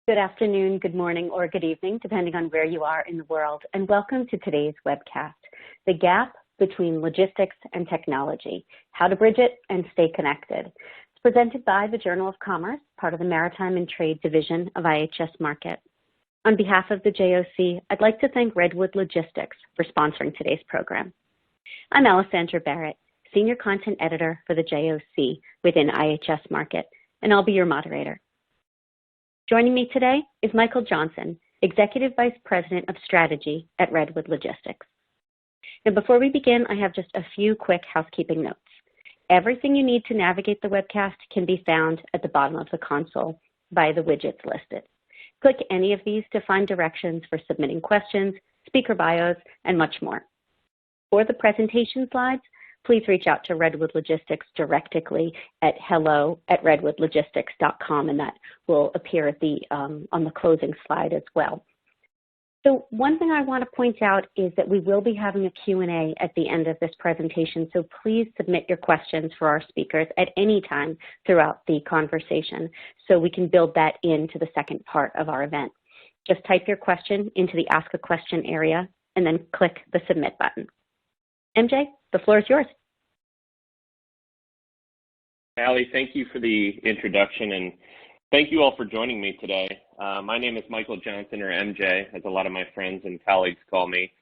Good afternoon, good morning, or good evening, depending on where you are in the world, and welcome to today's webcast, The Gap Between Logistics and Technology, How to Bridge It and Stay Connected. It's presented by the Journal of Commerce, part of the Maritime and Trade Division of IHS Markit. On behalf of the JOC, I'd like to thank Redwood Logistics for sponsoring today's program. I'm Alessandra Barrett, Senior Content Editor for the JOC within IHS Markit, and I'll be your moderator. Joining me today is Michael Johnson, Executive Vice President of Strategy at Redwood Logistics. And before we begin, I have just a few quick housekeeping notes. Everything you need to navigate the webcast can be found at the bottom of the console by the widgets listed. Click any of these to find directions for submitting questions, speaker bios, and much more. For the presentation slides, please reach out to Redwood Logistics directly at hello@redwoodlogistics.com, and that will appear at on the closing slide as well. So one thing I want to point out is that we will be having a Q&A at the end of this presentation, so please submit your questions for our speakers at any time throughout the conversation so we can build that into the second part of our event. Just type your question into the Ask a Question area and then click the Submit button. MJ, the floor is yours. Allie, thank you for the introduction, and thank you all for joining me today. My name is Michael Johnson, or MJ, as a lot of my friends and colleagues call me,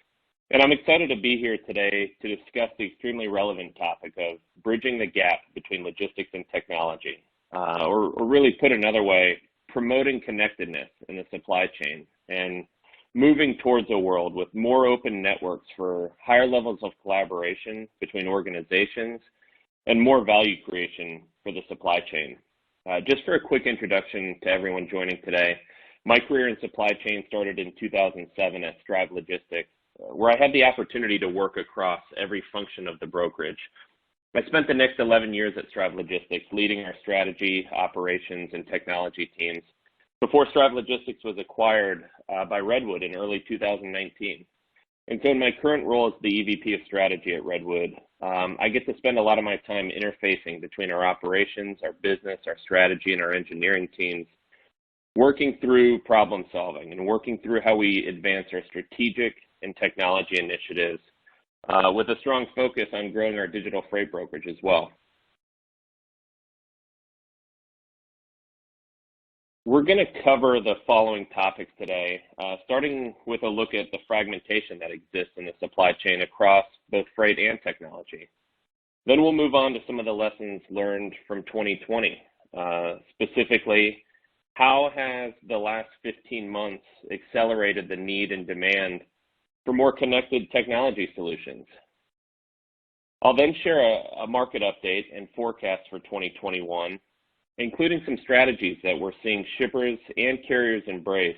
and I'm excited to be here today to discuss the extremely relevant topic of bridging the gap between logistics and technology, or really put another way, promoting connectedness in the supply chain and moving towards a world with more open networks for higher levels of collaboration between organizations and more value creation for the supply chain. Just for a quick introduction to everyone joining today, my career in supply chain started in 2007 at Strive Logistics, where I had the opportunity to work across every function of the brokerage. I spent the next 11 years at Strive Logistics leading our strategy, operations, and technology teams before Strive Logistics was acquired by Redwood in early 2019. And so in my current role as the EVP of Strategy at Redwood, I get to spend a lot of my time interfacing between our operations, our business, our strategy, and our engineering teams, working through problem solving and working through how we advance our strategic and technology initiatives with a strong focus on growing our digital freight brokerage as well. We're going to cover the following topics today, starting with a look at the fragmentation that exists in the supply chain across both freight and technology. Then we'll move on to some of the lessons learned from 2020. Specifically, how has the last 15 months accelerated the need and demand for more connected technology solutions? I'll then share a market update and forecast for 2021, including some strategies that we're seeing shippers and carriers embrace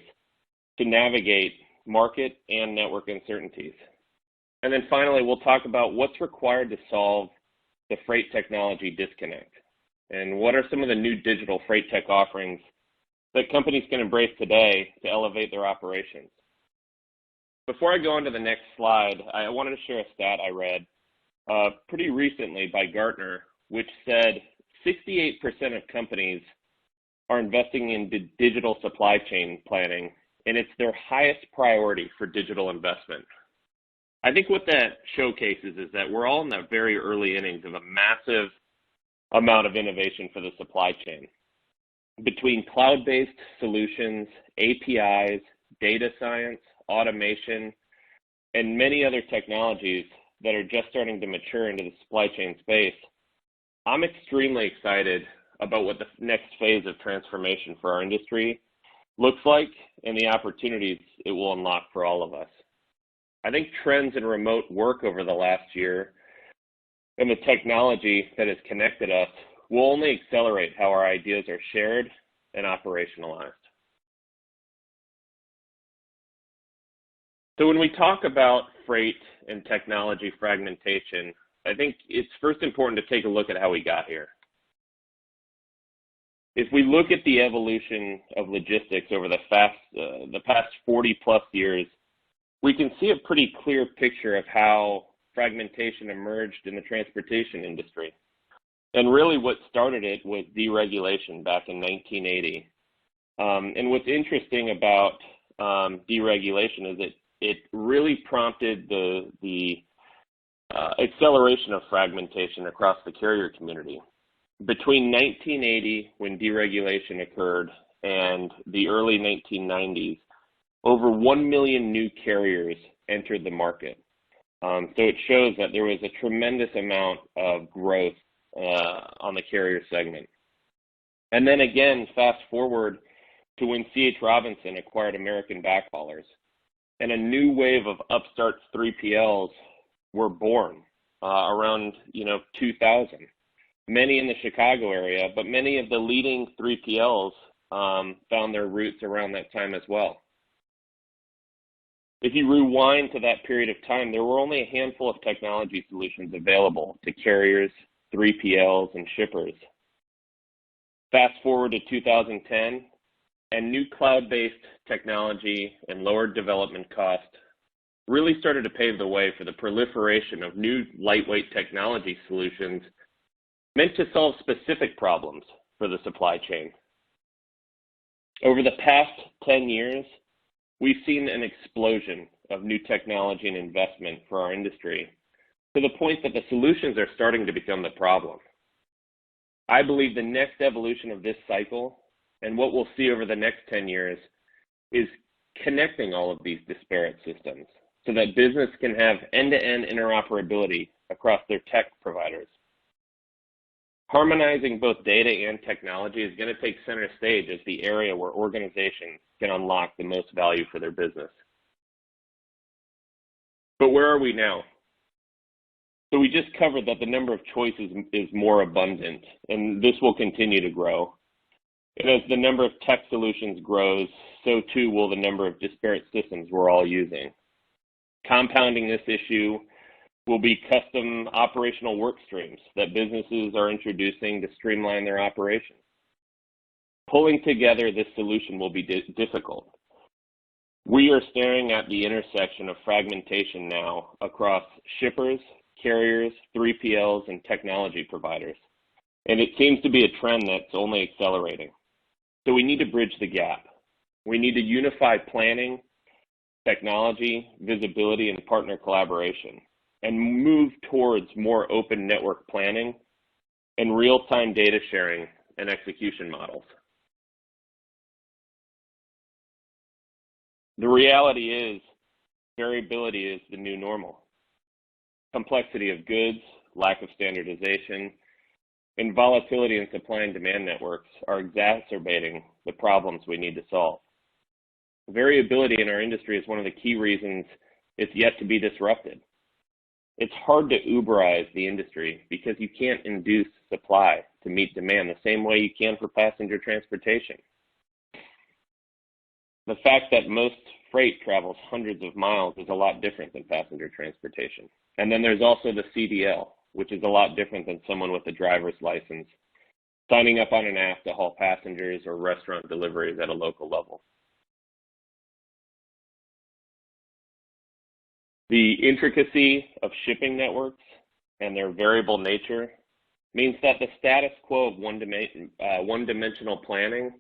to navigate market and network uncertainties. And then finally, we'll talk about what's required to solve the freight technology disconnect, and what are some of the new digital freight tech offerings that companies can embrace today to elevate their operations. Before I go on to the next slide, I wanted to share a stat I read pretty recently by Gartner, which said 68% of companies are investing in digital supply chain planning, and it's their highest priority for digital investment. I think what that showcases is that we're all in the very early innings of a massive amount of innovation for the supply chain. Between cloud-based solutions, APIs, data science, automation, and many other technologies that are just starting to mature into the supply chain space, I'm extremely excited about what the next phase of transformation for our industry looks like and the opportunities it will unlock for all of us. I think trends in remote work over the last year and the technology that has connected us will only accelerate how our ideas are shared and operationalized. So when we talk about freight and technology fragmentation, I think it's first important to take a look at how we got here. If we look at the evolution of logistics over the past 40 plus years, we can see a pretty clear picture of how fragmentation emerged in the transportation industry. And really what started it was deregulation back in 1980. And what's interesting about deregulation is it really prompted the acceleration of fragmentation across the carrier community. Between 1980, when deregulation occurred, and the early 1990s, over 1 million new carriers entered the market. So it shows that there was a tremendous amount of growth on the carrier segment. And then again, fast forward to when C.H. Robinson acquired American Backhaulers, and a new wave of upstart 3PLs were born around 2000. Many in the Chicago area, but many of the leading 3PLs found their roots around that time as well. If you rewind to that period of time, there were only a handful of technology solutions available to carriers, 3PLs, and shippers. Fast forward to 2010, and new cloud-based technology and lower development cost really started to pave the way for the proliferation of new lightweight technology solutions meant to solve specific problems for the supply chain. Over the past 10 years, we've seen an explosion of new technology and investment for our industry, to the point that the solutions are starting to become the problem. I believe the next evolution of this cycle, and what we'll see over the next 10 years, is connecting all of these disparate systems so that business can have end-to-end interoperability across their tech providers. Harmonizing both data and technology is going to take center stage as the area where organizations can unlock the most value for their business. But where are we now? So we just covered that the number of choices is more abundant, and this will continue to grow. And as the number of tech solutions grows, so too will the number of disparate systems we're all using. Compounding this issue will be custom operational work streams that businesses are introducing to streamline their operations. Pulling together this solution will be difficult. We are staring at the intersection of fragmentation now across shippers, carriers, 3PLs, and technology providers. And it seems to be a trend that's only accelerating. So we need to bridge the gap. We need to unify planning, technology, visibility, and partner collaboration, and move towards more open network planning and real-time data sharing and execution models. The reality is, variability is the new normal. Complexity of goods, lack of standardization, and volatility in supply and demand networks are exacerbating the problems we need to solve. Variability in our industry is one of the key reasons it's yet to be disrupted. It's hard to Uberize the industry because you can't induce supply to meet demand the same way you can for passenger transportation. The fact that most freight travels hundreds of miles is a lot different than passenger transportation. And then there's also the CDL, which is a lot different than someone with a driver's license signing up on an app to haul passengers or restaurant deliveries at a local level. The intricacy of shipping networks and their variable nature means that the status quo of one-dimensional planning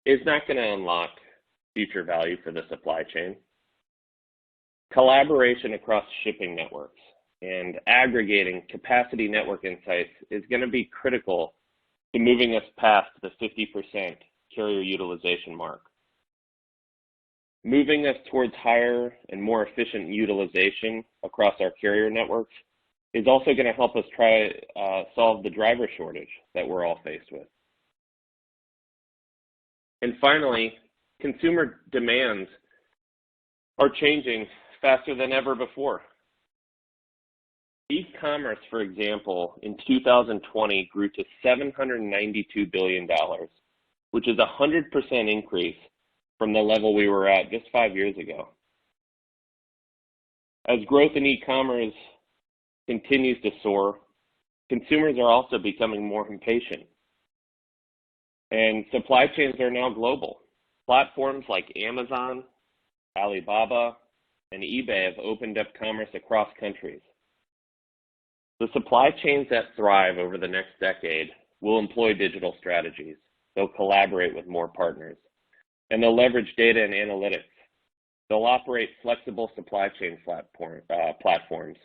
is not going to unlock future value for the supply chain. Collaboration across shipping networks and aggregating capacity network insights is going to be critical to moving us past the 50% carrier utilization mark. Moving us towards higher and more efficient utilization across our carrier networks is also going to help us try solve the driver shortage that we're all faced with. And finally, consumer demands are changing faster than ever before. E-commerce, for example, in 2020 grew to $792 billion, which is a 100% increase from the level we were at just 5 years ago. As growth in e-commerce continues to soar, consumers are also becoming more impatient. And supply chains are now global. Platforms like Amazon, Alibaba, and eBay have opened up commerce across countries. The supply chains that thrive over the next decade will employ digital strategies. They'll collaborate with more partners. and they'll leverage data and analytics. They'll operate flexible supply chain platforms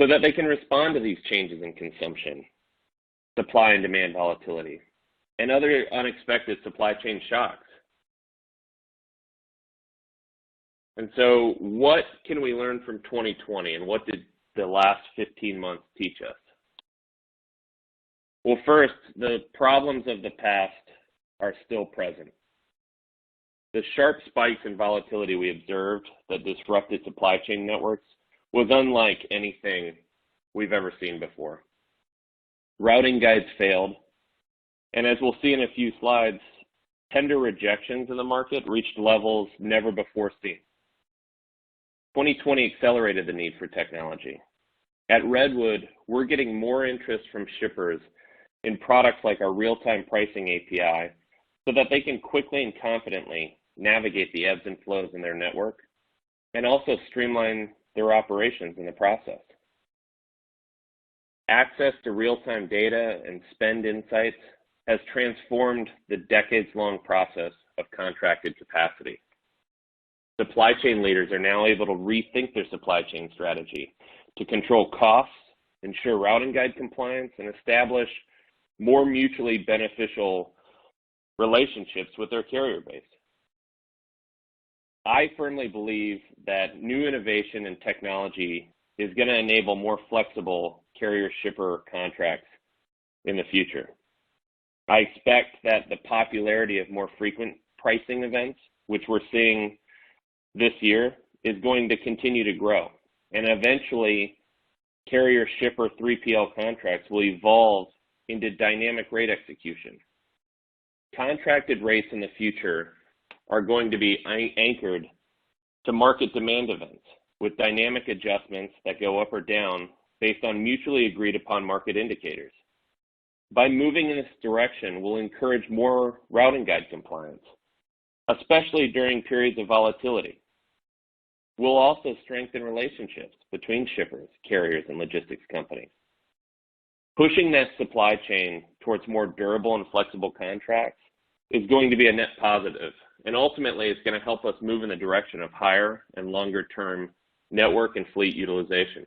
so that they can respond to these changes in consumption, supply and demand volatility, and other unexpected supply chain shocks. And so what can we learn from 2020, and what did the last 15 months teach us? Well, first, the problems of the past are still present. The sharp spikes in volatility we observed that disrupted supply chain networks was unlike anything we've ever seen before. Routing guides failed, and as we'll see in a few slides, tender rejections in the market reached levels never before seen. 2020 accelerated the need for technology. At Redwood, we're getting more interest from shippers in products like our real-time pricing API so that they can quickly and confidently navigate the ebbs and flows in their network and also streamline their operations in the process. Access to real-time data and spend insights has transformed the decades-long process of contracted capacity. Supply chain leaders are now able to rethink their supply chain strategy to control costs, ensure routing guide compliance, and establish more mutually beneficial relationships with their carrier base. I firmly believe that new innovation and technology is going to enable more flexible carrier-shipper contracts in the future. I expect that the popularity of more frequent pricing events, which we're seeing this year, is going to continue to grow. And eventually, carrier-shipper 3PL contracts will evolve into dynamic rate execution. Contracted rates in the future are going to be anchored to market demand events with dynamic adjustments that go up or down based on mutually agreed upon market indicators. By moving in this direction, we'll encourage more routing guide compliance, especially during periods of volatility. We'll also strengthen relationships between shippers, carriers, and logistics companies. Pushing that supply chain towards more durable and flexible contracts is going to be a net positive, and ultimately it's going to help us move in the direction of higher and longer term network and fleet utilization.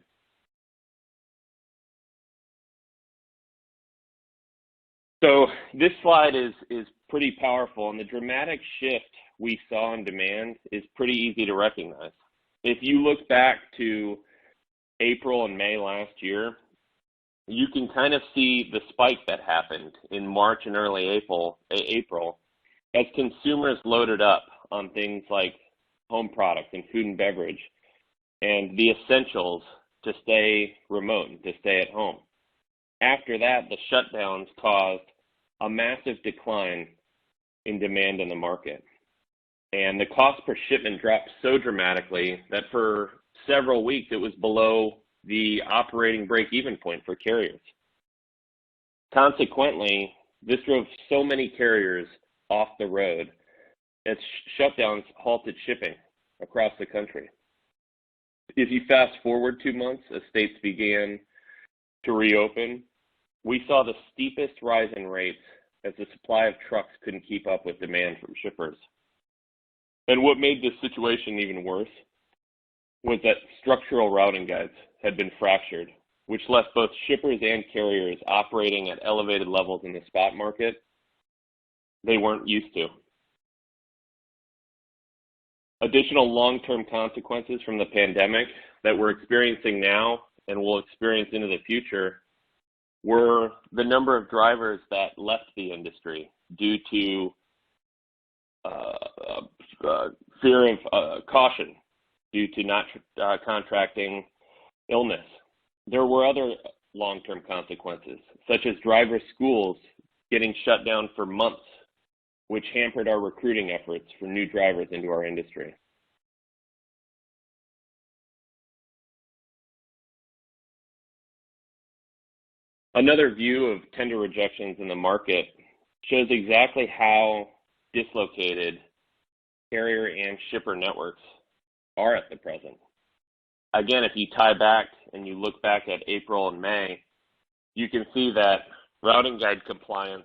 So this slide is pretty powerful, and the dramatic shift we saw in demand is pretty easy to recognize. If you look back to April and May last year, you can kind of see the spike that happened in March and early April as consumers loaded up on things like home products and food and beverage and the essentials to stay remote and to stay at home. After that, the shutdowns caused a massive decline in demand in the market. And the cost per shipment dropped so dramatically that for several weeks it was below the operating break-even point for carriers. Consequently, this drove so many carriers off the road as shutdowns halted shipping across the country. If you fast forward 2 months as states began to reopen, we saw the steepest rise in rates as the supply of trucks couldn't keep up with demand from shippers. And what made this situation even worse was that structural routing guides had been fractured, which left both shippers and carriers operating at elevated levels in the spot market they weren't used to. Additional long-term consequences from the pandemic that we're experiencing now and will experience into the future were the number of drivers that left the industry due to fear of caution, due to not contracting illness. There were other long-term consequences, such as driver schools getting shut down for months, which hampered our recruiting efforts for new drivers into our industry. Another view of tender rejections in the market shows exactly how dislocated carrier and shipper networks are at the present. Again, if you tie back and you look back at April and May, you can see that routing guide compliance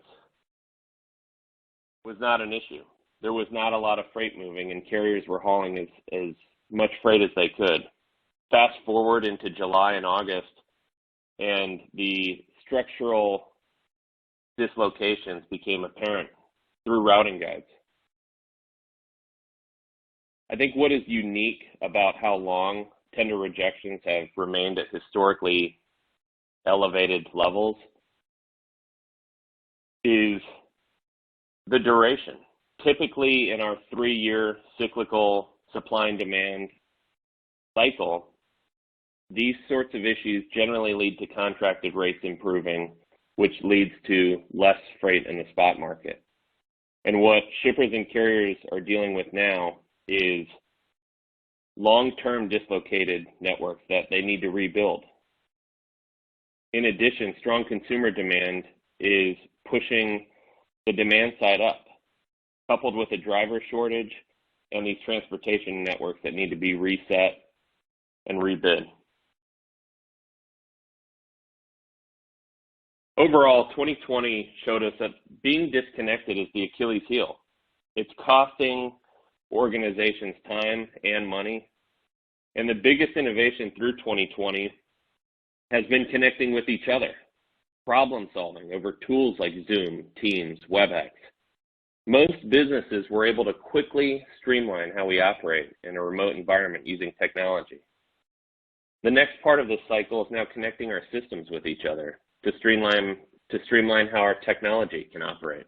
was not an issue. there was not a lot of freight moving, and carriers were hauling as much freight as they could. Fast forward into July and August, and the structural dislocations became apparent through routing guides. I think what is unique about how long tender rejections have remained at historically elevated levels is the duration. Typically in our 3-year cyclical supply and demand cycle, these sorts of issues generally lead to contracted rates improving, which leads to less freight in the spot market. And what shippers and carriers are dealing with now is long-term dislocated networks that they need to rebuild. In addition, strong consumer demand is pushing the demand side up, coupled with a driver shortage and these transportation networks that need to be reset and rebid. Overall, 2020 showed us that being disconnected is the Achilles heel. It's costing organizations time and money. And the biggest innovation through 2020 has been connecting with each other, problem solving over tools like Zoom, Teams, WebEx. Most businesses were able to quickly streamline how we operate in a remote environment using technology. The next part of this cycle is now connecting our systems with each other to streamline how our technology can operate.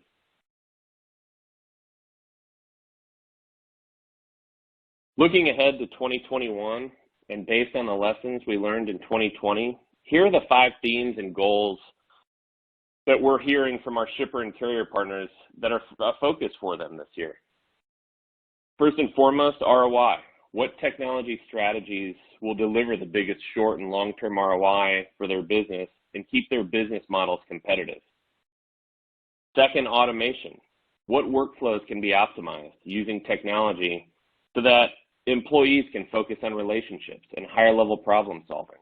Looking ahead to 2021, and based on the lessons we learned in 2020, here are the 5 themes and goals that we're hearing from our shipper and carrier partners that are a focus for them this year. First and foremost, ROI. What technology strategies will deliver the biggest short and long-term ROI for their business and keep their business models competitive? Second, automation. What workflows can be optimized using technology so that employees can focus on relationships and higher level problem solving?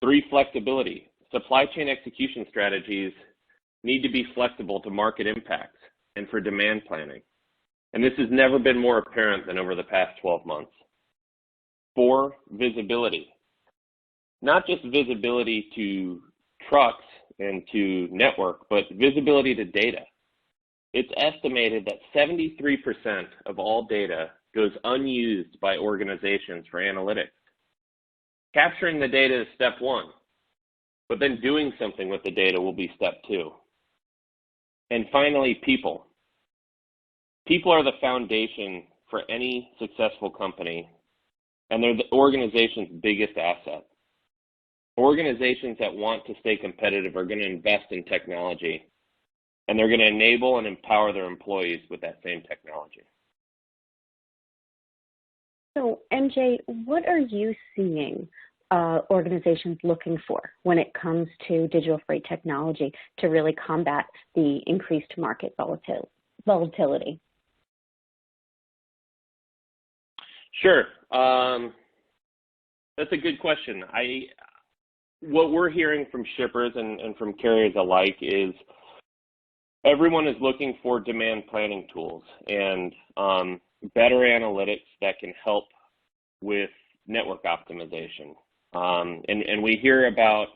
3, flexibility. Supply chain execution strategies need to be flexible to market impacts and for demand planning. And this has never been more apparent than over the past 12 months. 4, visibility. Not just visibility to trucks and to network, but visibility to data. It's estimated that 73% of all data goes unused by organizations for analytics. Capturing the data is step 1, but then doing something with the data will be step 2. And finally, people. People are the foundation for any successful company, and they're the organization's biggest asset. Organizations that want to stay competitive are going to invest in technology, and they're going to enable and empower their employees with that same technology. So, MJ, what are you seeing organizations looking for when it comes to digital freight technology to really combat the increased market volatility? Sure. That's a good question. What we're hearing from shippers and from carriers alike is everyone is looking for demand planning tools and better analytics that can help with network optimization. And we hear about,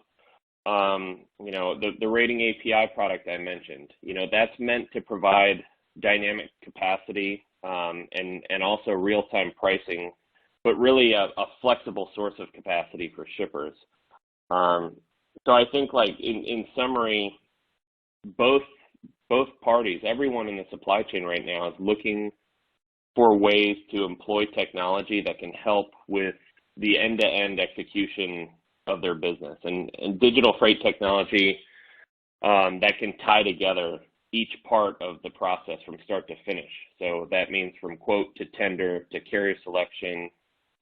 the rating API product I mentioned. That's meant to provide dynamic capacity and also real-time pricing, but really a flexible source of capacity for shippers. So I think, like in summary, both parties, everyone in the supply chain right now is looking for ways to employ technology that can help with the end-to-end execution of their business, and digital freight technology that can tie together each part of the process from start to finish. So that means from quote to tender to carrier selection,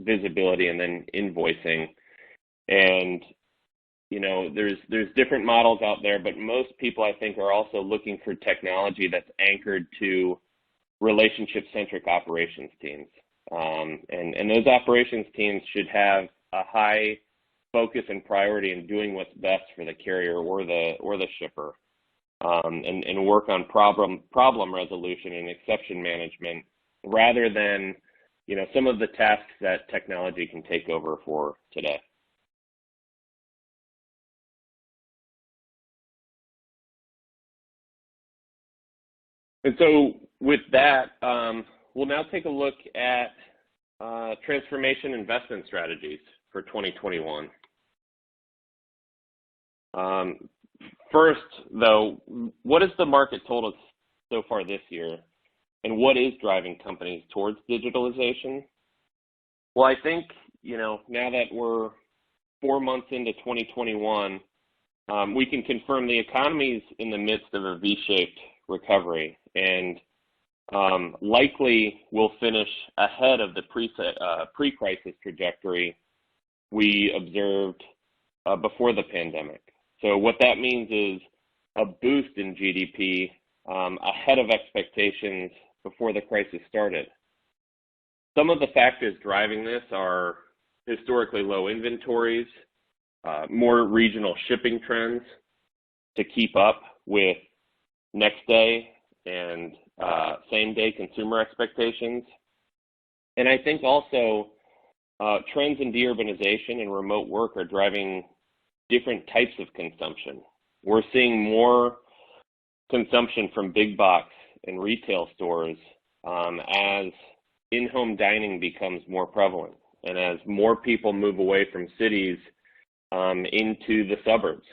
visibility, and then invoicing. And there's different models out there, but most people, I think, are also looking for technology that's anchored to relationship-centric operations teams. And those operations teams should have a high focus and priority in doing what's best for the carrier or the shipper. and work on problem resolution and exception management rather than, some of the tasks that technology can take over for today. And so with that, we'll now take a look at transformation investment strategies for 2021. First, though, what has the market told us so far this year, and what is driving companies towards digitalization? Well, I think, now that we're 4 months into 2021, we can confirm the economy is in the midst of a V-shaped recovery, and likely will finish ahead of the pre-crisis trajectory we observed before the pandemic. So what that means is a boost in GDP ahead of expectations before the crisis started. Some of the factors driving this are historically low inventories, more regional shipping trends to keep up with next day and same day consumer expectations. And I think also trends in deurbanization and remote work are driving different types of consumption. We're seeing more consumption from big box and retail stores as in-home dining becomes more prevalent and as more people move away from cities into the suburbs.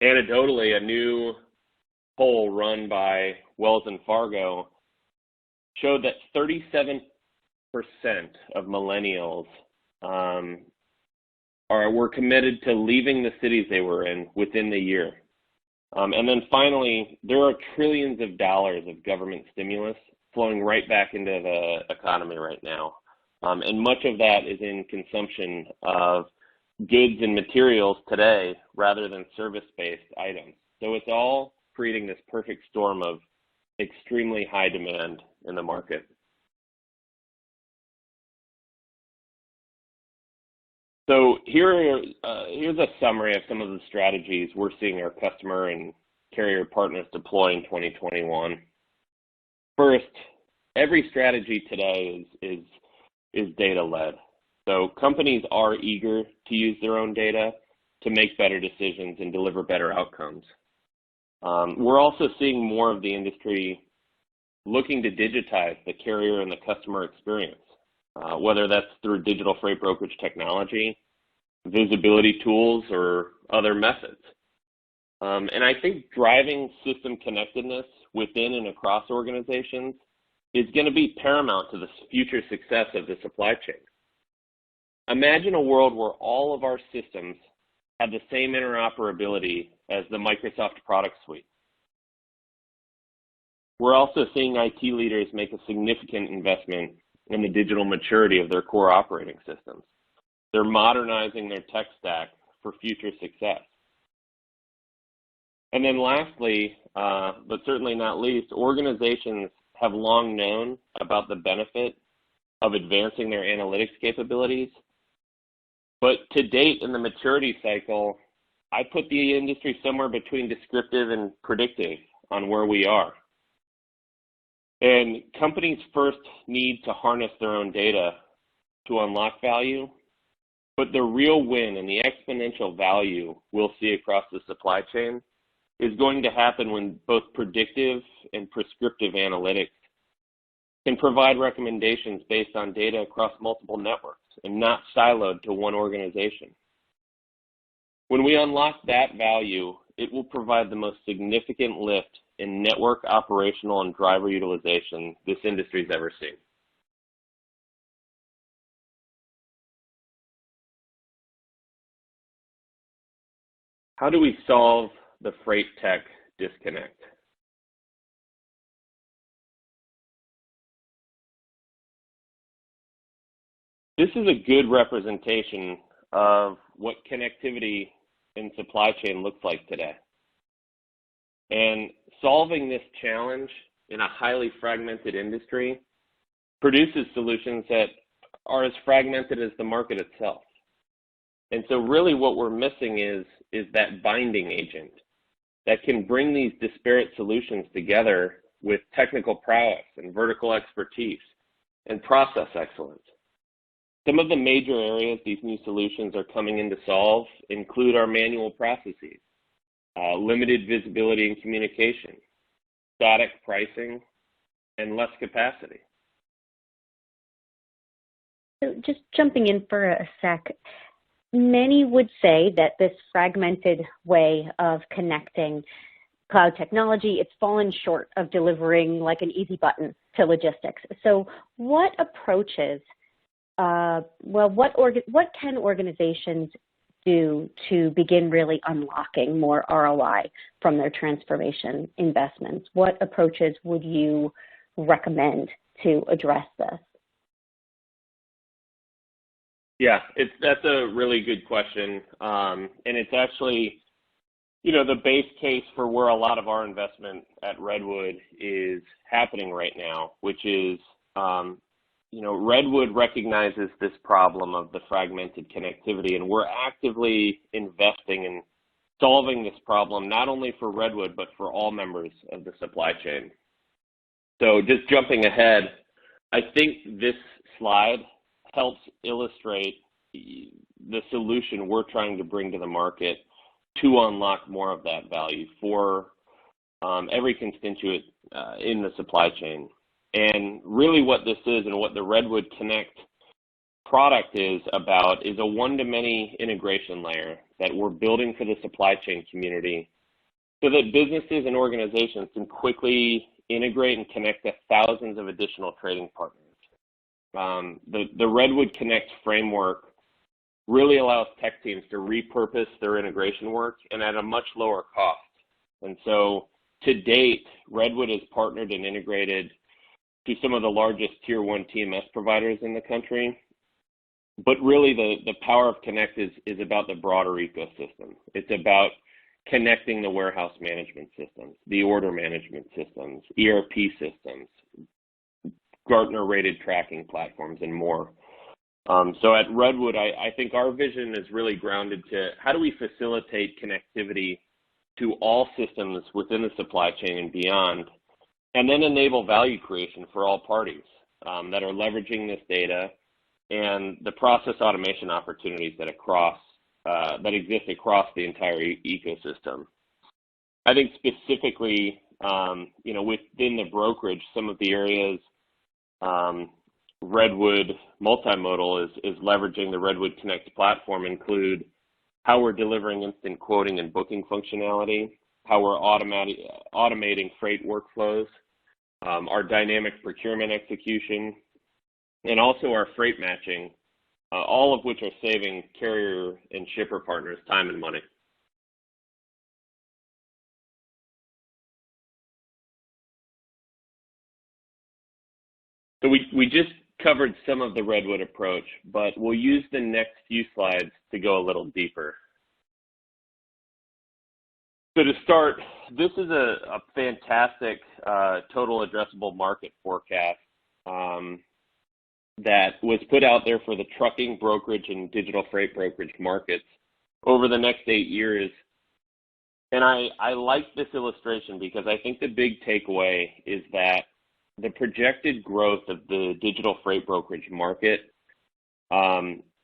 Anecdotally, a new poll run by Wells and Fargo showed that 37% of millennials were committed to leaving the cities they were in within the year. And then finally, there are trillions of dollars of government stimulus flowing right back into the economy right now. And much of that is in consumption of goods and materials today rather than service-based items. So it's all creating this perfect storm of extremely high demand in the market. So here's a summary of some of the strategies we're seeing our customer and carrier partners deploy in 2021. First, every strategy today is data-led. So companies are eager to use their own data to make better decisions and deliver better outcomes. We're also seeing more of the industry looking to digitize the carrier and the customer experience, whether that's through digital freight brokerage technology, visibility tools, or other methods. And I think driving system connectedness within and across organizations is going to be paramount to the future success of the supply chain. Imagine a world where all of our systems have the same interoperability as the Microsoft product suite. We're also seeing IT leaders make a significant investment in the digital maturity of their core operating systems. They're modernizing their tech stack for future success. And then lastly, but certainly not least, organizations have long known about the benefit of advancing their analytics capabilities. But to date in the maturity cycle, I put the industry somewhere between descriptive and predictive on where we are. And companies first need to harness their own data to unlock value, but the real win and the exponential value we'll see across the supply chain is going to happen when both predictive and prescriptive analytics can provide recommendations based on data across multiple networks and not siloed to one organization. When we unlock that value, it will provide the most significant lift in network operational and driver utilization this industry's ever seen. How do we solve the freight tech disconnect? This is a good representation of what connectivity in supply chain looks like today. And solving this challenge in a highly fragmented industry produces solutions that are as fragmented as the market itself. And so really what we're missing is that binding agent that can bring these disparate solutions together with technical prowess and vertical expertise and process excellence. Some of the major areas these new solutions are coming in to solve include our manual processes, limited visibility and communication, static pricing, and less capacity. So just jumping in for a sec, many would say that this fragmented way of connecting cloud technology, it's fallen short of delivering like an easy button to logistics. So what approaches, what can organizations do to begin really unlocking more ROI from their transformation investments? What approaches would you recommend to address this? Yeah, that's a really good question. And it's actually, the base case for where a lot of our investment at Redwood is happening right now, which is, Redwood recognizes this problem of the fragmented connectivity, and we're actively investing in solving this problem, not only for Redwood, but for all members of the supply chain. So just jumping ahead, I think this slide helps illustrate the solution we're trying to bring to the market to unlock more of that value for every constituent in the supply chain. And really what this is and what the Redwood Connect product is about is a one-to-many integration layer that we're building for the supply chain community so that businesses and organizations can quickly integrate and connect to thousands of additional trading partners. The Redwood Connect framework really allows tech teams to repurpose their integration work and at a much lower cost. And so to date, Redwood has partnered and integrated to some of the largest tier 1 TMS providers in the country. But really the power of Connect is about the broader ecosystem. It's about connecting the warehouse management systems, the order management systems, ERP systems, Gartner rated tracking platforms, and more. So at Redwood, I think our vision is really grounded to how do we facilitate connectivity to all systems within the supply chain and beyond, and then enable value creation for all parties that are leveraging this data and the process automation opportunities that exist across the entire ecosystem. I think specifically, within the brokerage, some of the areas Redwood Multimodal is leveraging the Redwood Connect platform include how we're delivering instant quoting and booking functionality, how we're automating freight workflows, our dynamic procurement execution, and also our freight matching, all of which are saving carrier and shipper partners time and money. So we just covered some of the Redwood approach, but we'll use the next few slides to go a little deeper. So to start, this is a fantastic total addressable market forecast that was put out there for the trucking, brokerage, and digital freight brokerage markets over the next 8 years. And I like this illustration because I think the big takeaway is that the projected growth of the digital freight brokerage market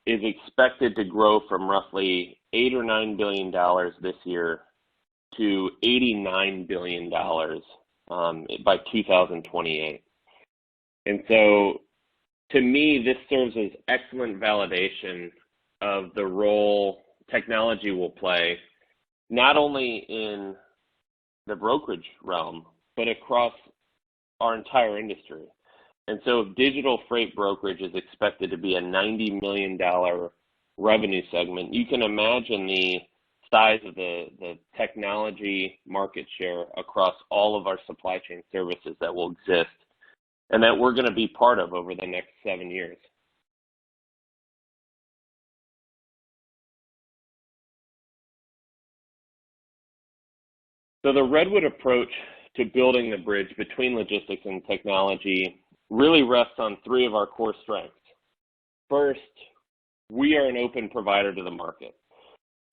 is expected to grow from roughly $8 or $9 billion this year to $89 billion by 2028. And so to me, this serves as excellent validation of the role technology will play, not only in the brokerage realm, but across our entire industry. And so if digital freight brokerage is expected to be a $90 million revenue segment, you can imagine the size of the technology market share across all of our supply chain services that will exist and that we're going to be part of over the next 7 years. So the Redwood approach to building the bridge between logistics and technology really rests on 3 of our core strengths. First, we are an open provider to the market.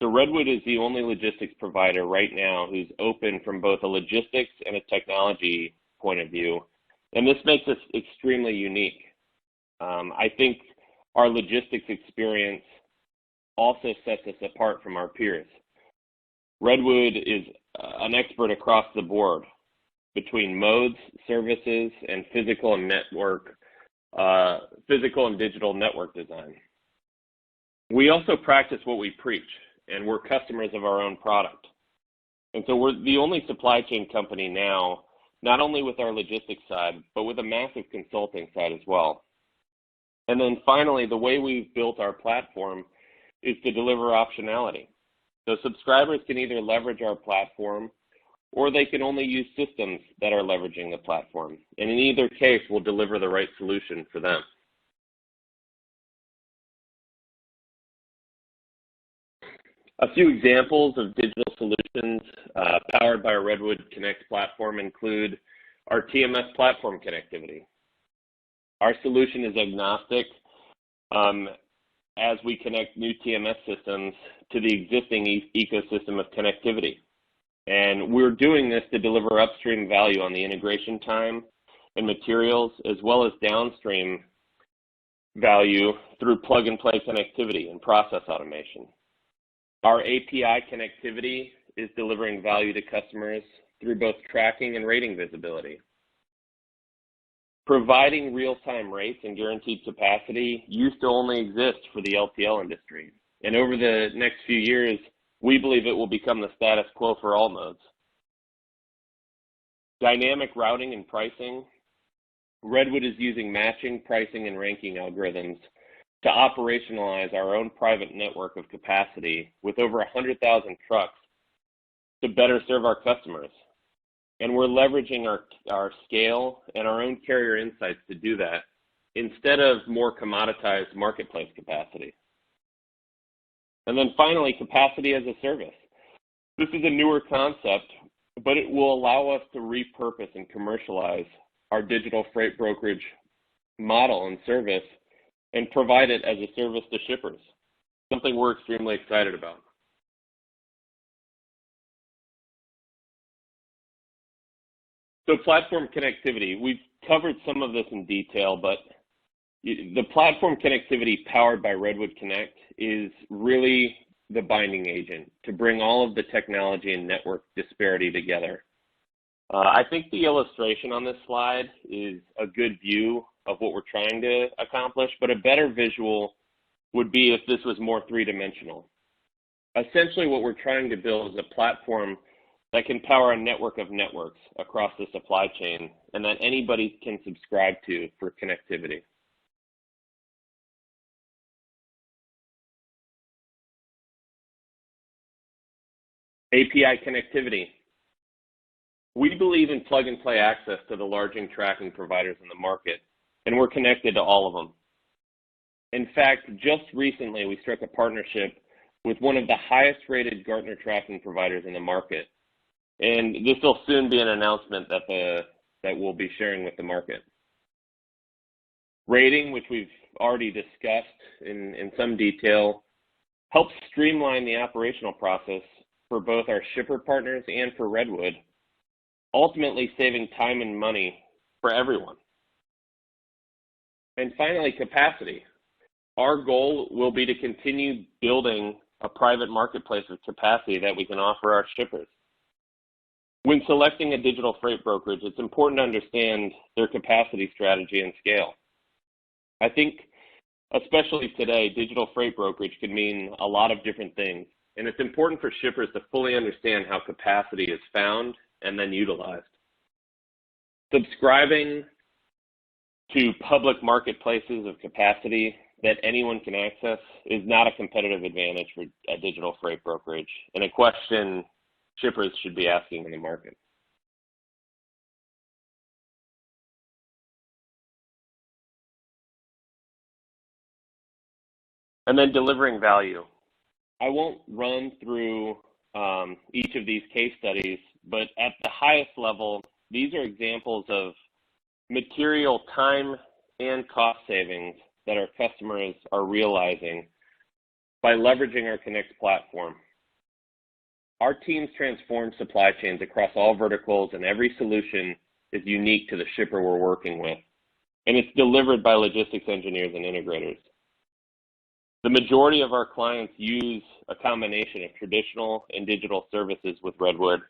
So Redwood is the only logistics provider right now who's open from both a logistics and a technology point of view, and this makes us extremely unique. I think our logistics experience also sets us apart from our peers. Redwood is an expert across the board between modes, services, and physical and digital network design. We also practice what we preach, and we're customers of our own product. And so we're the only supply chain company now, not only with our logistics side, but with a massive consulting side as well. And then finally, the way we've built our platform is to deliver optionality. So subscribers can either leverage our platform or they can only use systems that are leveraging the platform. And in either case, we'll deliver the right solution for them. A few examples of digital solutions powered by our Redwood Connect platform include our TMS platform connectivity. Our solution is agnostic as we connect new TMS systems to the existing ecosystem of connectivity. And we're doing this to deliver upstream value on the integration time and materials, as well as downstream value through plug-and-play connectivity and process automation. Our API connectivity is delivering value to customers through both tracking and rating visibility. Providing real-time rates and guaranteed capacity used to only exist for the LTL industry. And over the next few years, we believe it will become the status quo for all modes. Dynamic routing and pricing. Redwood is using matching, pricing, and ranking algorithms to operationalize our own private network of capacity with over 100,000 trucks to better serve our customers. And we're leveraging our scale and our own carrier insights to do that instead of more commoditized marketplace capacity. And then finally, capacity as a service. This is a newer concept, but it will allow us to repurpose and commercialize our digital freight brokerage model and service and provide it as a service to shippers, something we're extremely excited about. So platform connectivity, we've covered some of this in detail, but the platform connectivity powered by Redwood Connect is really the binding agent to bring all of the technology and network disparity together. I think the illustration on this slide is a good view of what we're trying to accomplish, but a better visual would be if this was more three-dimensional. Essentially, what we're trying to build is a platform that can power a network of networks across the supply chain and that anybody can subscribe to for connectivity. API connectivity. We believe in plug-and-play access to the largest tracking providers in the market, and we're connected to all of them. In fact, just recently, we struck a partnership with one of the highest-rated Gartner tracking providers in the market. And this will soon be an announcement that we'll be sharing with the market. Rating, which we've already discussed in some detail, helps streamline the operational process for both our shipper partners and for Redwood, ultimately saving time and money for everyone. And finally, capacity. Our goal will be to continue building a private marketplace of capacity that we can offer our shippers. When selecting a digital freight brokerage, it's important to understand their capacity strategy and scale. I think, especially today, digital freight brokerage could mean a lot of different things, and it's important for shippers to fully understand how capacity is found and then utilized. Subscribing to public marketplaces of capacity that anyone can access is not a competitive advantage for a digital freight brokerage, and a question shippers should be asking in the market. And then delivering value. I won't run through each of these case studies, but at the highest level, these are examples of material time and cost savings that our customers are realizing by leveraging our Connect platform. Our teams transform supply chains across all verticals, and every solution is unique to the shipper we're working with, and it's delivered by logistics engineers and integrators. The majority of our clients use a combination of traditional and digital services with Redwood,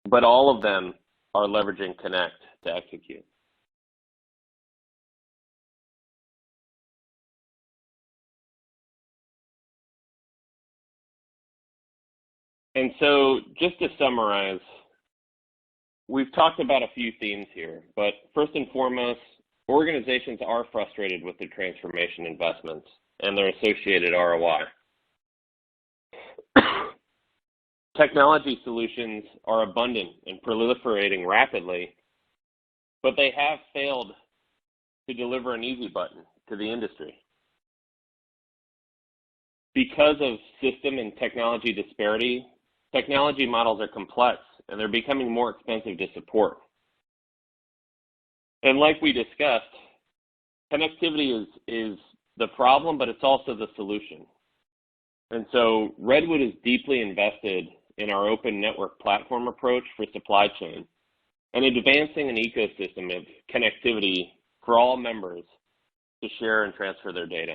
but all of them are leveraging Connect to execute. And so just to summarize, we've talked about a few themes here, but first and foremost, organizations are frustrated with their transformation investments and their associated ROI. Technology solutions are abundant and proliferating rapidly, but they have failed to deliver an easy button to the industry. Because of system and technology disparity, technology models are complex and they're becoming more expensive to support. And like we discussed, connectivity is the problem, but it's also the solution. And so Redwood is deeply invested in our open network platform approach for supply chain and advancing an ecosystem of connectivity for all members to share and transfer their data.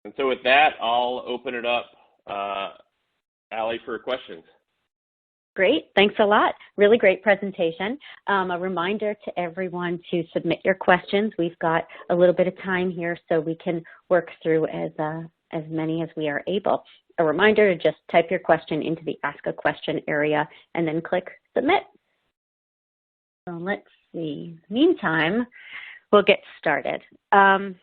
And so with that, I'll open it up, Allie, for questions. Great, thanks a lot. Really great presentation. A reminder to everyone to submit your questions. We've got a little bit of time here so we can work through as many as we are able. A reminder to just type your question into the Ask a Question area and then click Submit. So let's see. Meantime, we'll get started. In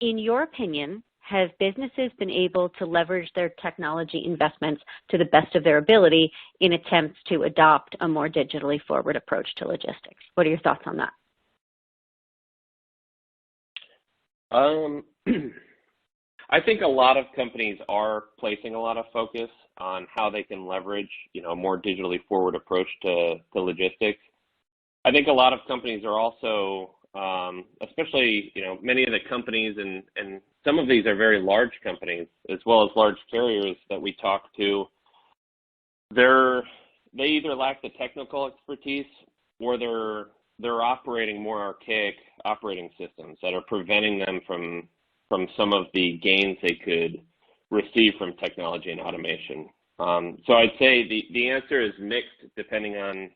your opinion, have businesses been able to leverage their technology investments to the best of their ability in attempts to adopt a more digitally forward approach to logistics? What are your thoughts on that? I think a lot of companies are placing a lot of focus on how they can leverage, a more digitally forward approach to logistics. I think a lot of companies are also, especially, many of the companies, and some of these are very large companies, as well as large carriers that we talk to, they either lack the technical expertise or they're operating more archaic operating systems that are preventing them from some of the gains they could receive from technology and automation. So I'd say the answer is mixed depending on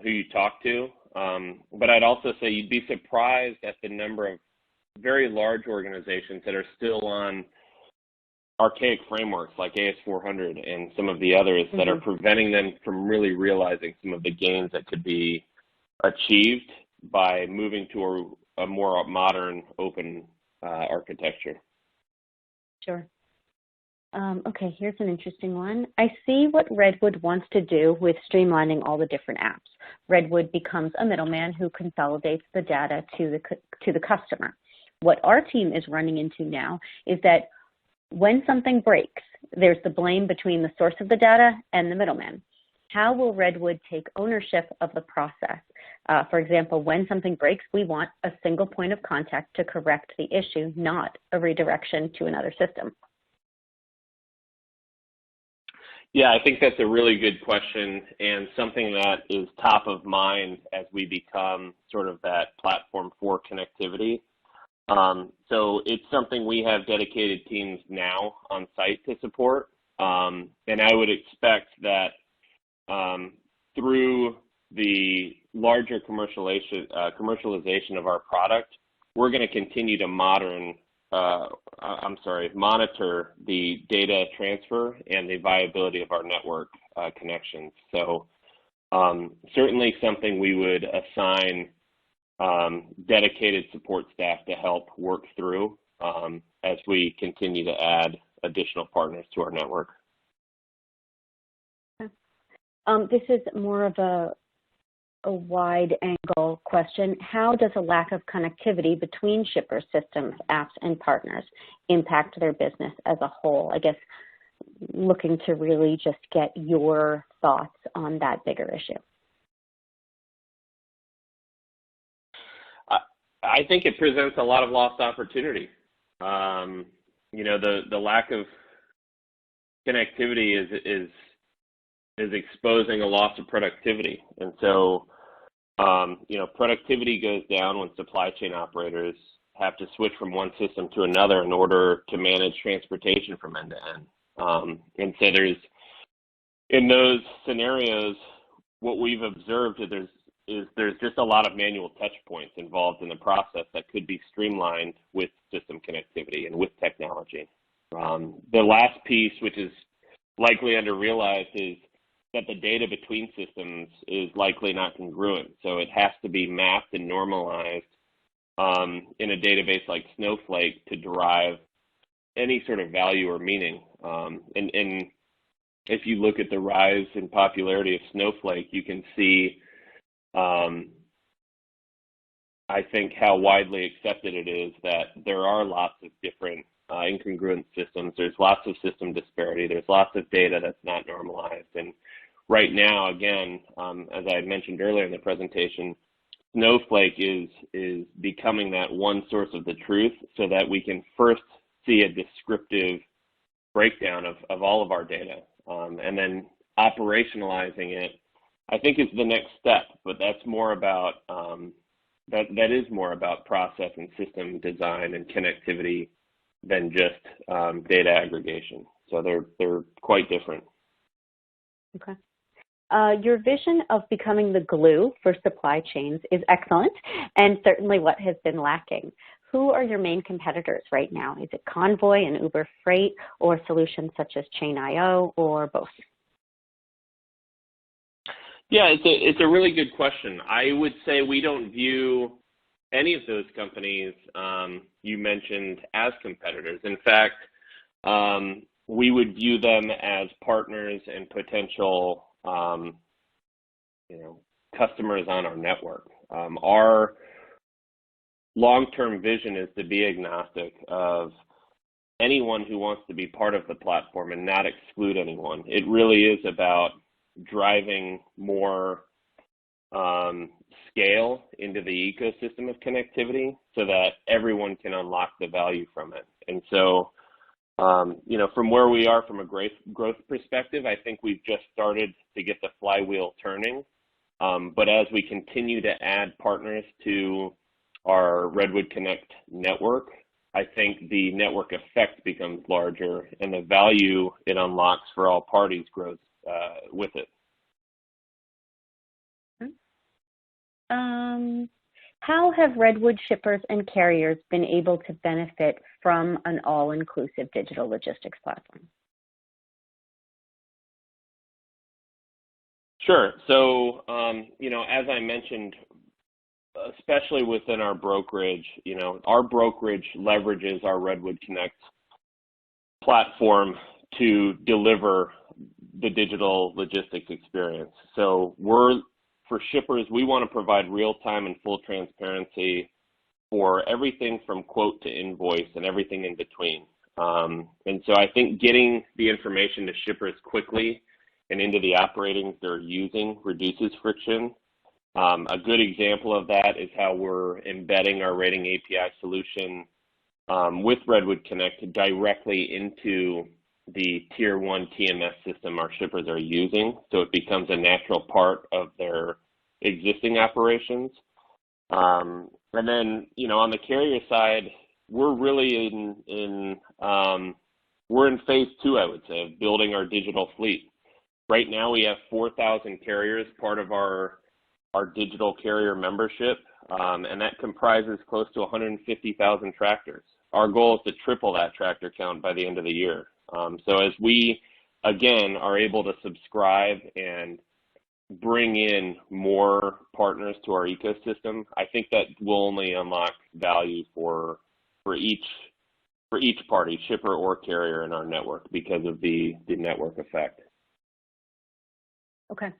who you talk to. But I'd also say you'd be surprised at the number of very large organizations that are still on archaic frameworks like AS400 and some of the others that are preventing them from really realizing some of the gains that could be achieved by moving to a more modern, open architecture. Sure. Okay, here's an interesting one. I see what Redwood wants to do with streamlining all the different apps. Redwood becomes a middleman who consolidates the data to the customer. What our team is running into now is that when something breaks, there's the blame between the source of the data and the middleman. How will Redwood take ownership of the process? For example, when something breaks, we want a single point of contact to correct the issue, not a redirection to another system. Yeah, I think that's a really good question and something that is top of mind as we become sort of that platform for connectivity. So it's something we have dedicated teams now on site to support. And I would expect that through the larger commercialization of our product, we're going to continue to monitor the data transfer and the viability of our network connections. So certainly something we would assign dedicated support staff to help work through as we continue to add additional partners to our network. This is more of a wide angle question. How does a lack of connectivity between shipper systems, apps, and partners impact their business as a whole? I guess looking to really just get your thoughts on that bigger issue. I think it presents a lot of lost opportunity. The lack of connectivity is exposing a loss of productivity. And so, productivity goes down when supply chain operators have to switch from one system to another in order to manage transportation from end to end. And so in those scenarios, what we've observed is there's just a lot of manual touch points involved in the process that could be streamlined with system connectivity and with technology. The last piece, which is likely under-realized, is that the data between systems is likely not congruent. So it has to be mapped and normalized in a database like Snowflake to derive any sort of value or meaning. And if you look at the rise in popularity of Snowflake, you can see, I think, how widely accepted it is that there are lots of different incongruent systems. There's lots of system disparity. There's lots of data that's not normalized. And right now, again, as I had mentioned earlier in the presentation, Snowflake is becoming that one source of the truth so that we can first see a descriptive breakdown of all of our data. And then operationalizing it, I think, is the next step, but that's more about, that is more about process and system design and connectivity than just data aggregation. So they're quite different. Okay. Your vision of becoming the glue for supply chains is excellent, and certainly what has been lacking. Who are your main competitors right now? Is it Convoy and Uber Freight, or solutions such as Chain.io, or both? Yeah, it's a really good question. I would say we don't view any of those companies you mentioned as competitors. In fact, we would view them as partners and potential customers on our network. Our long-term vision is to be agnostic of anyone who wants to be part of the platform and not exclude anyone. It really is about driving more scale into the ecosystem of connectivity so that everyone can unlock the value from it. And so, from where we are from a growth perspective, I think we've just started to get the flywheel turning. But as we continue to add partners to our Redwood Connect network, I think the network effect becomes larger and the value it unlocks for all parties grows with it. How have Redwood shippers and carriers been able to benefit from an all-inclusive digital logistics platform? Sure. So, as I mentioned, especially within our brokerage, our brokerage leverages our Redwood Connect platform to deliver the digital logistics experience. So for shippers, we want to provide real-time and full transparency for everything from quote to invoice and everything in between. And so I think getting the information to shippers quickly and into the operatings they're using reduces friction. A good example of that is how we're embedding our rating API solution with Redwood Connect directly into the Tier 1 TMS system our shippers are using, so it becomes a natural part of their existing operations. And then, on the carrier side, we're really we're in phase 2, I would say, of building our digital fleet. Right now, we have 4,000 carriers, part of our digital carrier membership, and that comprises close to 150,000 tractors. Our goal is to triple that tractor count by the end of the year. So as we, again, are able to subscribe and bring in more partners to our ecosystem, I think that will only unlock value for each party, shipper or carrier in our network, because of the network effect. Okay.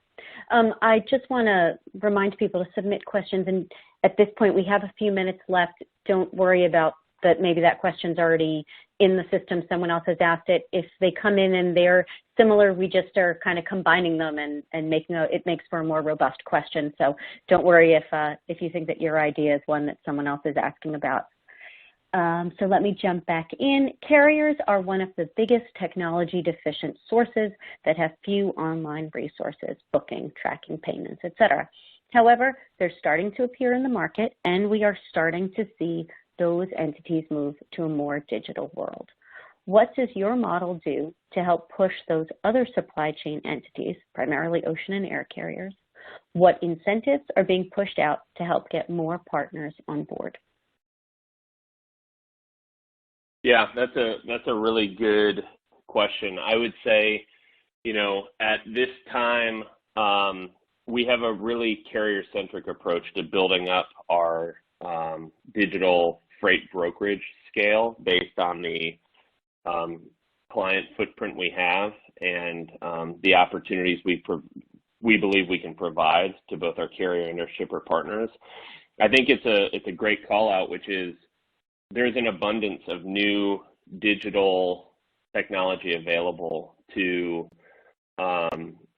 I just want to remind people to submit questions, and at this point we have a few minutes left. Don't worry about that. Maybe that question's already in the system. Someone else has asked it. If they come in and they're similar, we just are kind of combining them and it makes for a more robust question. So don't worry if you think that your idea is one that someone else is asking about. So let me jump back in. Carriers are one of the biggest technology deficient sources that have few online resources, booking, tracking payments, etc. However, they're starting to appear in the market, and we are starting to see those entities move to a more digital world. What does your model do to help push those other supply chain entities, primarily ocean and air carriers? What incentives are being pushed out to help get more partners on board? Yeah, that's a really good question. I would say, at this time, we have a really carrier-centric approach to building up our digital freight brokerage scale based on the client footprint we have and the opportunities we believe we can provide to both our carrier and our shipper partners. I think it's a great call out, which is there's an abundance of new digital technology available to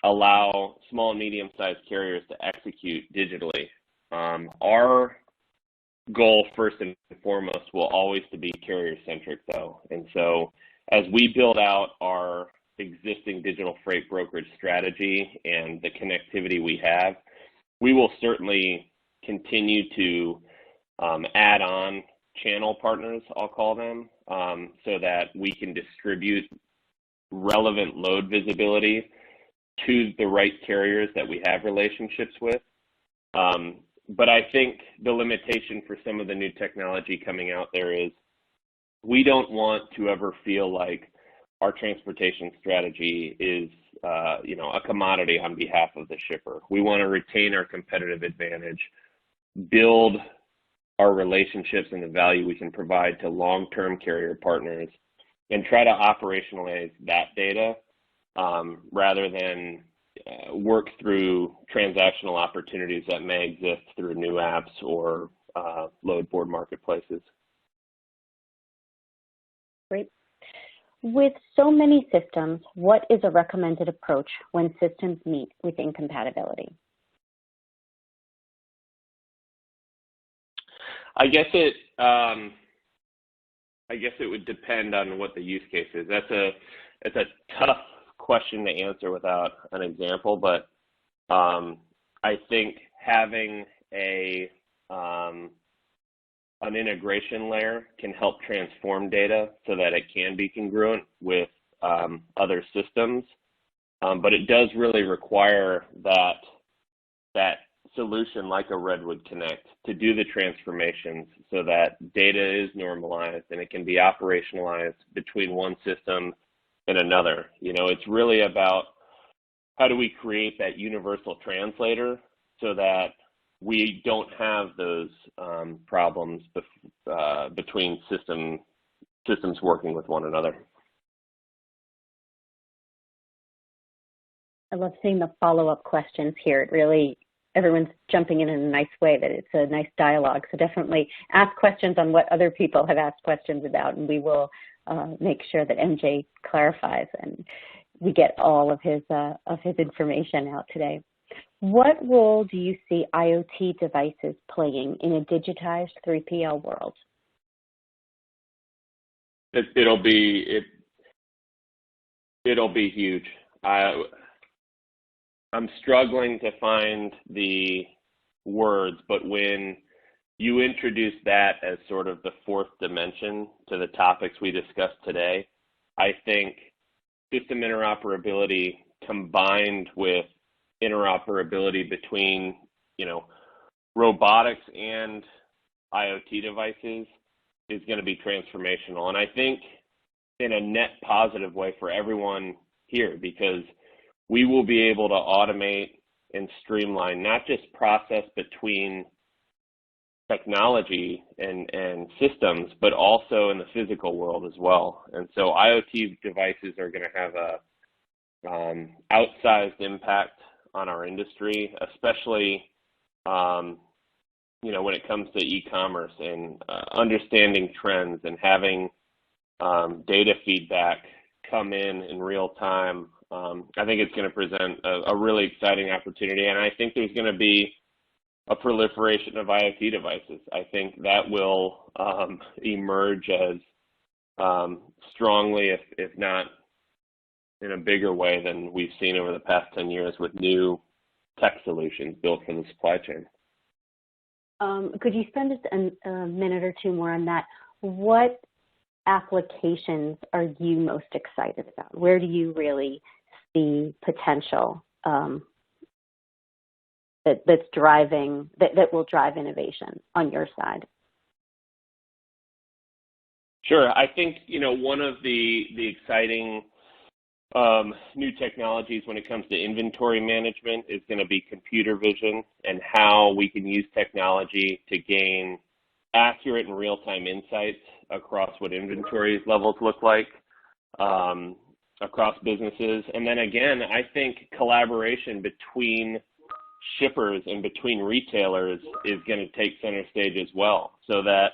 allow small and medium-sized carriers to execute digitally. Our goal, first and foremost, will always to be carrier-centric, though. And so as we build out our existing digital freight brokerage strategy and the connectivity we have, we will certainly continue to add on channel partners, I'll call them, so that we can distribute relevant load visibility to the right carriers that we have relationships with. But I think the limitation for some of the new technology coming out there is we don't want to ever feel like our transportation strategy is a commodity on behalf of the shipper. We want to retain our competitive advantage, build our relationships and the value we can provide to long-term carrier partners, and try to operationalize that data rather than work through transactional opportunities that may exist through new apps or load board marketplaces. Great. With so many systems, what is a recommended approach when systems meet with incompatibility? I guess it would depend on what the use case is. It's a tough question to answer without an example, but I think having an integration layer can help transform data so that it can be congruent with other systems, but it does really require that solution like a Redwood Connect to do the transformations so that data is normalized and it can be operationalized between one system and another. It's really about how do we create that universal translator so that we don't have those problems between systems working with one another. I love seeing the follow-up questions here. It really, everyone's jumping in a nice way, that it's a nice dialogue. So definitely ask questions on what other people have asked questions about, and we will make sure that MJ clarifies and we get all of his information out today. What role do you see IoT devices playing in a digitized 3PL world? It'll be huge. I'm struggling to find the words, but when you introduce that as sort of the fourth dimension to the topics we discussed today, I think system interoperability combined with interoperability between, robotics and IoT devices is going to be transformational. And I think in a net positive way for everyone here, because we will be able to automate and streamline not just process between technology and systems, but also in the physical world as well. And so IoT devices are going to have a outsized impact on our industry, especially when it comes to e-commerce and understanding trends and having data feedback come in real time. I think it's going to present a really exciting opportunity, and I think there's going to be a proliferation of IoT devices. I think that will emerge as strongly, if not in a bigger way than we've seen over the past 10 years with new tech solutions built for the supply chain. Could you spend just a minute or two more on that? What applications are you most excited about? Where do you really see potential that will drive innovation on your side? Sure. I think, one of the exciting new technologies when it comes to inventory management is going to be computer vision, and how we can use technology to gain accurate and real-time insights across what inventory levels look like across businesses. And then again, I think collaboration between shippers and between retailers is going to take center stage as well, so that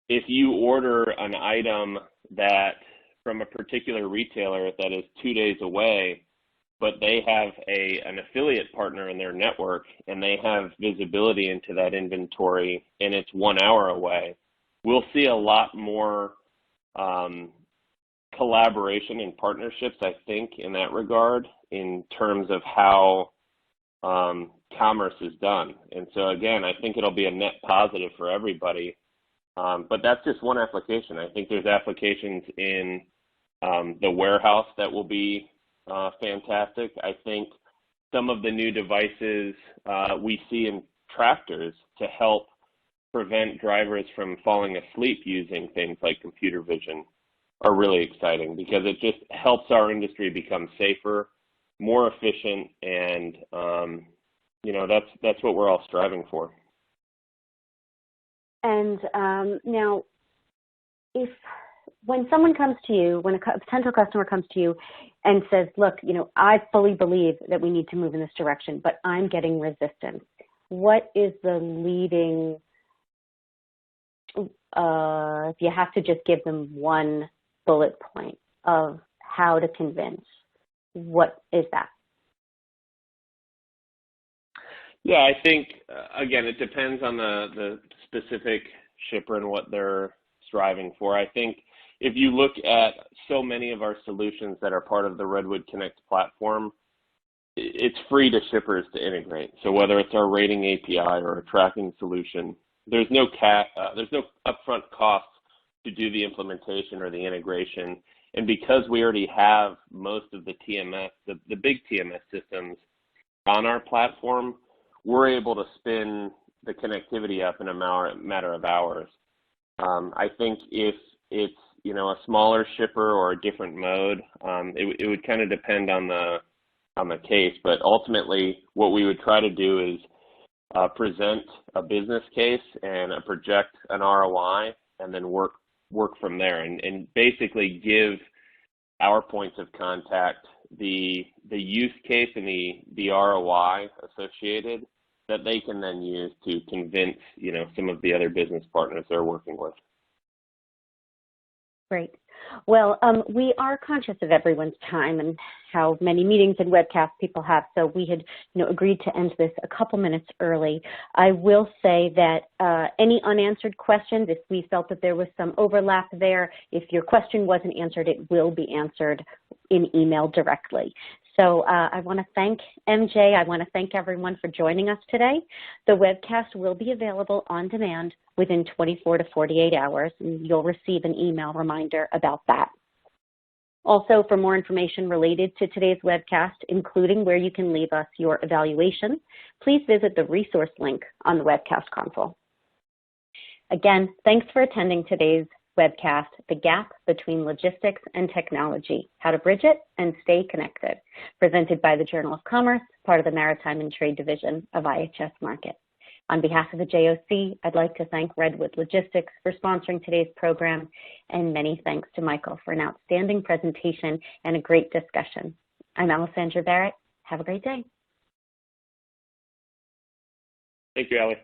if you order an item that from a particular retailer that is 2 days away, but they have an affiliate partner in their network and they have visibility into that inventory and it's 1 hour away, we'll see a lot more collaboration and partnerships, I think, in that regard, in terms of how commerce is done. And so again, I think it'll be a net positive for everybody. But that's just one application. I think there's applications in the warehouse that will be fantastic. I think some of the new devices we see in tractors to help prevent drivers from falling asleep using things like computer vision are really exciting, because it just helps our industry become safer, more efficient, and that's what we're all striving for. And now, when someone comes to you, when a potential customer comes to you and says, look, I fully believe that we need to move in this direction, but I'm getting resistance, what is the leading, if you have to just give them one bullet point of how to convince, what is that? Yeah, I think, again, it depends on the specific shipper and what they're striving for. I think if you look at so many of our solutions that are part of the Redwood Connect platform, it's free to shippers to integrate. So whether it's our rating API or a tracking solution, there's no upfront cost to do the implementation or the integration. And because we already have most of the TMS, the big TMS systems on our platform, we're able to spin the connectivity up in a matter of hours. I think if it's a smaller shipper or a different mode, it would kind of depend on the case. But ultimately, what we would try to do is present a business case and project an ROI, and then work from there, and basically give our points of contact the use case and the ROI associated that they can then use to convince some of the other business partners they're working with. Great. Well, we are conscious of everyone's time and how many meetings and webcasts people have, so we had agreed to end this a couple minutes early. I will say that any unanswered questions, if we felt that there was some overlap there, if your question wasn't answered, it will be answered in email directly. So I want to thank MJ. I want to thank everyone for joining us today. The webcast will be available on demand within 24 to 48 hours, and you'll receive an email reminder about that. Also, for more information related to today's webcast, including where you can leave us your evaluation, please visit the resource link on the webcast console. Again, thanks for attending today's webcast, The Gap Between Logistics and Technology, How to Bridge It and Stay Connected, presented by the Journal of Commerce, part of the Maritime and Trade Division of IHS Markit. On behalf of the JOC, I'd like to thank Redwood Logistics for sponsoring today's program, and many thanks to Michael for an outstanding presentation and a great discussion. I'm Alessandra Barrett. Have a great day. Thank you, Allie.